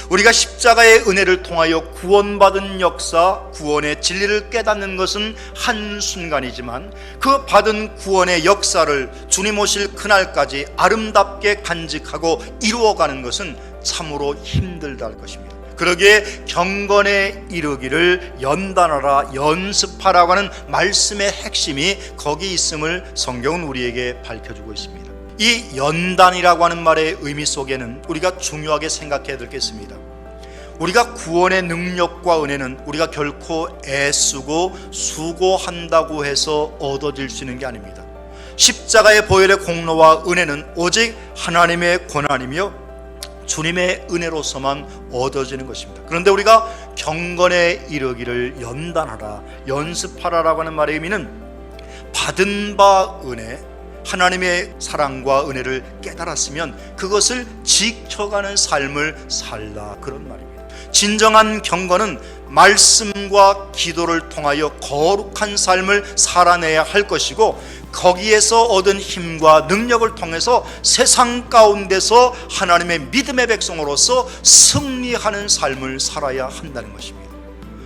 우리가 십자가의 은혜를 통하여 구원받은 역사, 구원의 진리를 깨닫는 것은 한순간이지만 그 받은 구원의 역사를 주님 오실 그날까지 아름답게 간직하고 이루어가는 것은 참으로 힘들다 할 것입니다. 그러기에 경건에 이르기를 연단하라, 연습하라고 하는 말씀의 핵심이 거기 있음을 성경은 우리에게 밝혀주고 있습니다. 이 연단이라고 하는 말의 의미 속에는 우리가 중요하게 생각해야 되겠습니다. 우리가 구원의 능력과 은혜는 우리가 결코 애쓰고 수고한다고 해서 얻어질 수 있는 게 아닙니다. 십자가의 보혈의 공로와 은혜는 오직 하나님의 권한이며 주님의 은혜로서만 얻어지는 것입니다. 그런데 우리가 경건에 이르기를 연단하라, 연습하라라고 하는 말의 의미는 받은 바 은혜, 하나님의 사랑과 은혜를 깨달았으면 그것을 지켜가는 삶을 살라, 그런 말입니다. 진정한 경건은 말씀과 기도를 통하여 거룩한 삶을 살아내야 할 것이고, 거기에서 얻은 힘과 능력을 통해서 세상 가운데서 하나님의 믿음의 백성으로서 승리하는 삶을 살아야 한다는 것입니다.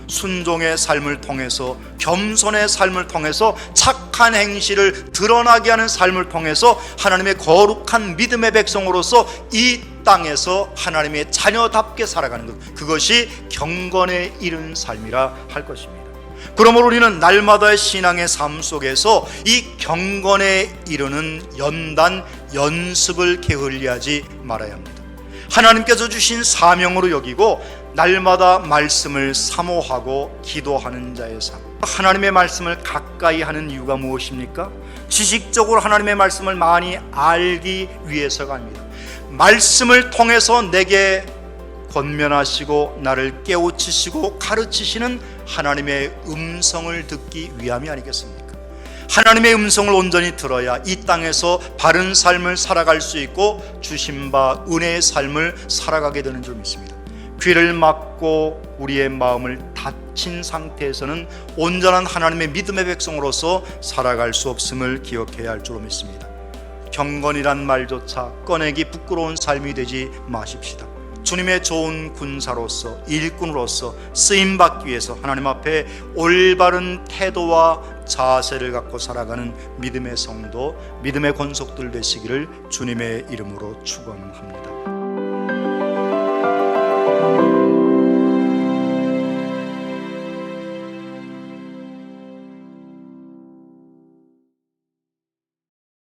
순종의 삶을 통해서, 겸손의 삶을 통해서, 착한 행실을 드러나게 하는 삶을 통해서 하나님의 거룩한 믿음의 백성으로서 이 땅에서 하나님의 자녀답게 살아가는 것, 그것이 경건에 이른 삶이라 할 것입니다. 그러므로 우리는 날마다의 신앙의 삶 속에서 이 경건에 이르는 연단, 연습을 게을리하지 말아야 합니다. 하나님께서 주신 사명으로 여기고 날마다 말씀을 사모하고 기도하는 자의 삶. 하나님의 말씀을 가까이 하는 이유가 무엇입니까? 지식적으로 하나님의 말씀을 많이 알기 위해서가 아닙니다. 말씀을 통해서 내게 권면하시고 나를 깨우치시고 가르치시는 하나님의 음성을 듣기 위함이 아니겠습니까? 하나님의 음성을 온전히 들어야 이 땅에서 바른 삶을 살아갈 수 있고 주신 바 은혜의 삶을 살아가게 되는 줄 믿습니다. 귀를 막고 우리의 마음을 닫힌 상태에서는 온전한 하나님의 믿음의 백성으로서 살아갈 수 없음을 기억해야 할 줄 믿습니다. 경건이란 말조차 꺼내기 부끄러운 삶이 되지 마십시다. 주님의 좋은 군사로서, 일꾼으로서 쓰임받기 위해서 하나님 앞에 올바른 태도와 자세를 갖고 살아가는 믿음의 성도, 믿음의 권속들 되시기를 주님의 이름으로 축원합니다.